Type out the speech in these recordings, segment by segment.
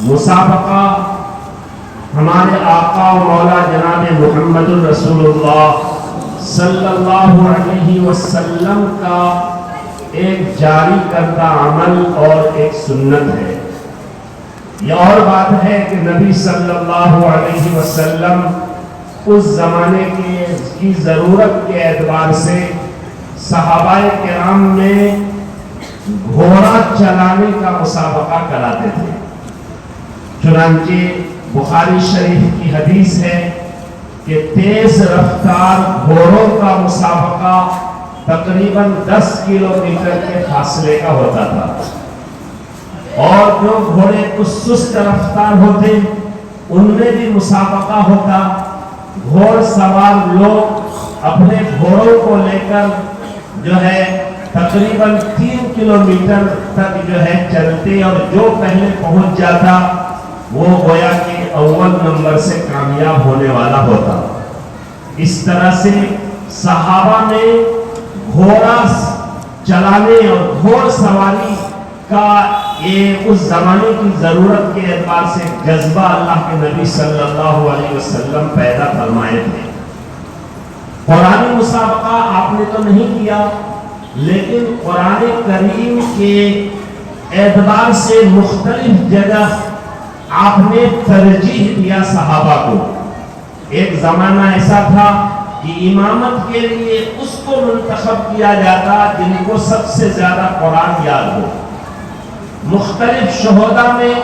مسابقہ ہمارے آقا و مولا جناب محمد الرسول اللہ صلی اللہ علیہ وسلم کا ایک جاری کردہ عمل اور ایک سنت ہے۔ یہ اور بات ہے کہ نبی صلی اللہ علیہ وسلم اس زمانے کی ضرورت کے اعتبار سے صحابہ کرام میں گھوڑا چلانے کا مسابقہ کراتے تھے۔ چنانچہ بخاری شریف کی حدیث ہے کہ تیز رفتار گھوڑوں کا مسابقہ تقریباً 10 کلومیٹر کے فاصلے کا ہوتا تھا، اور جو گھوڑے کچھ سست رفتار ہوتے ان میں بھی مسابقہ ہوتا۔ گھوڑ سوار لوگ اپنے گھوڑوں کو لے کر جو ہے تقریباً 3 کلومیٹر تک جو ہے چلتے، اور جو پہلے پہنچ جاتا وہ گویا کہ اول نمبر سے کامیاب ہونے والا ہوتا۔ اس طرح سے صحابہ میں گھوڑا چلانے اور گھوڑ سواری کا یہ اس زمانے کی ضرورت کے اعتبار سے جذبہ اللہ کے نبی صلی اللہ علیہ وسلم پیدا فرمائے تھے۔ قرآنی مسابقہ آپ نے تو نہیں کیا، لیکن قرآن کریم کے اعتبار سے مختلف جگہ آپ نے ترجیح دیا صحابہ کو۔ ایک زمانہ ایسا تھا کہ امامت کے لیے اس کو منتخب کیا جاتا جن کو سب سے زیادہ قرآن یاد ہو۔ مختلف شہداء میں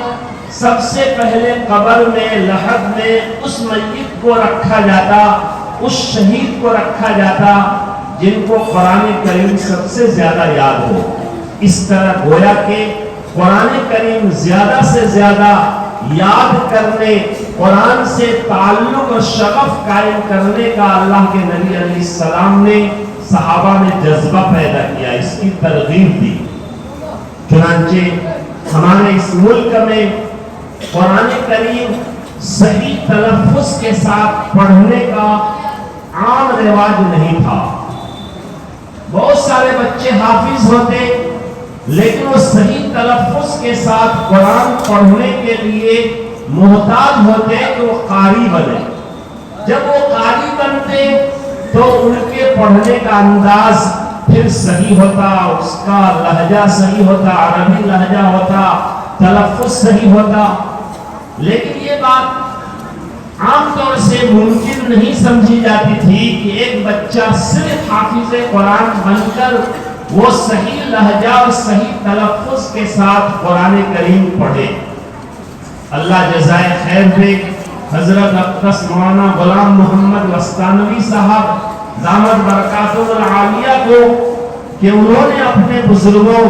سب سے پہلے قبر میں لحد میں اس میت کو رکھا جاتا، اس شہید کو رکھا جاتا جن کو قرآن کریم سب سے زیادہ یاد ہو۔ اس طرح گویا کہ قرآن کریم زیادہ سے زیادہ یاد کرنے، قرآن سے تعلق اور شغف قائم کرنے کا اللہ کے نبی علیہ السلام نے صحابہ میں جذبہ پیدا کیا، اس کی ترغیب دی۔ چنانچہ ہمارے اس ملک میں قرآن کریم صحیح تلفظ کے ساتھ پڑھنے کا عام رواج نہیں تھا۔ بہت سارے بچے حافظ ہوتے، لیکن وہ صحیح تلفظ کے ساتھ قرآن پڑھنے کے لیے محتاج ہوتے کہ وہ قاری بنے۔ جب وہ قاری بنتے تو ان کے پڑھنے کا انداز پھر صحیح ہوتا، اس کا لہجہ صحیح ہوتا، عربی لہجہ ہوتا، تلفظ صحیح ہوتا۔ لیکن یہ بات عام طور سے ممکن نہیں سمجھی جاتی تھی کہ ایک بچہ صرف حافظ قرآن بن کر وہ صحیح لہجہ اور صحیح تلفظ کے ساتھ قرآن کریم پڑھے۔ اللہ جزائے خیر دے حضرت اقدس مولانا غلام محمد وستانوی صاحب دامت برکاتہ العالیہ کو کہ انہوں نے اپنے بزرگوں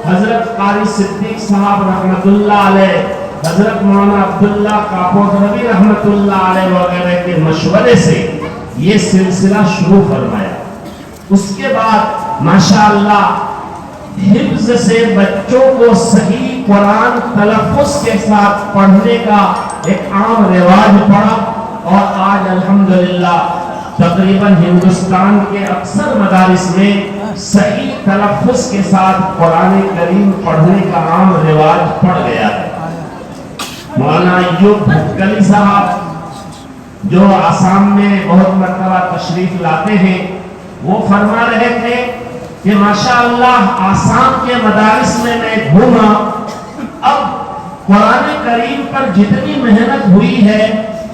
حضرت قاری صدیق صاحب رحمت اللہ علیہ، حضرت مولانا عبداللہ کاپوتروی رحمت اللہ علیہ وغیرہ کے مشورے سے یہ سلسلہ شروع فرمایا۔ اس کے بعد ماشاءاللہ حفظ سے بچوں کو صحیح قرآن تلفظ کے ساتھ پڑھنے کا ایک عام رواج پڑا، اور آج الحمدللہ تقریباً ہندوستان کے اکثر مدارس میں صحیح تلفظ کے ساتھ قرآن کریم پڑھنے کا عام رواج پڑ گیا ہے۔ مولانا ایوب بھٹکلی صاحب جو آسام میں بہت مرتبہ تشریف لاتے ہیں، وہ فرما رہے تھے کہ ماشاءاللہ آسام کے مدارس میں گھوما، اب قرآن کریم پر جتنی محنت ہوئی ہے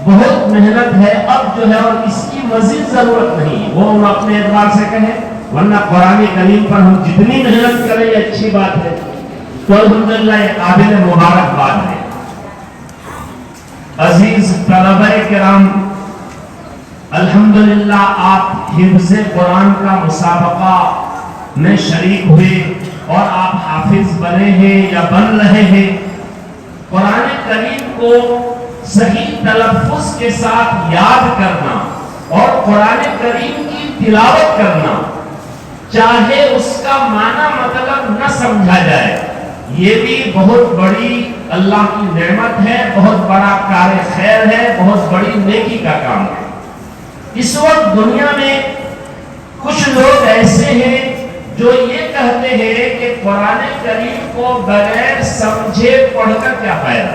بہت محنت ہے، اب جو ہے اور اس کی مزید ضرورت نہیں۔ وہ ہم اپنے اعتبار سے کہیں، ورنہ قرآن کریم پر ہم جتنی محنت کریں یہ اچھی بات ہے، تو الحمدللہ یہ قابل مبارک بات ہے۔ عزیز طلبہ کرام، الحمدللہ آپ حفظ قرآن کا مسابقہ میں شریک ہوئے اور آپ حافظ بنے ہیں یا بن رہے ہیں۔ قرآن کریم کو صحیح تلفظ کے ساتھ یاد کرنا اور قرآن کریم کی تلاوت کرنا، چاہے اس کا معنی مطلب نہ سمجھا جائے، یہ بھی بہت بڑی اللہ کی نعمت ہے، بہت بڑا کار خیر ہے، بہت بڑی نیکی کا کام ہے۔ اس وقت دنیا میں کچھ لوگ ایسے ہیں جو یہ کہتے ہیں کہ قرآن کریم کو بغیر سمجھے پڑھ کر کیا فائدہ،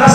10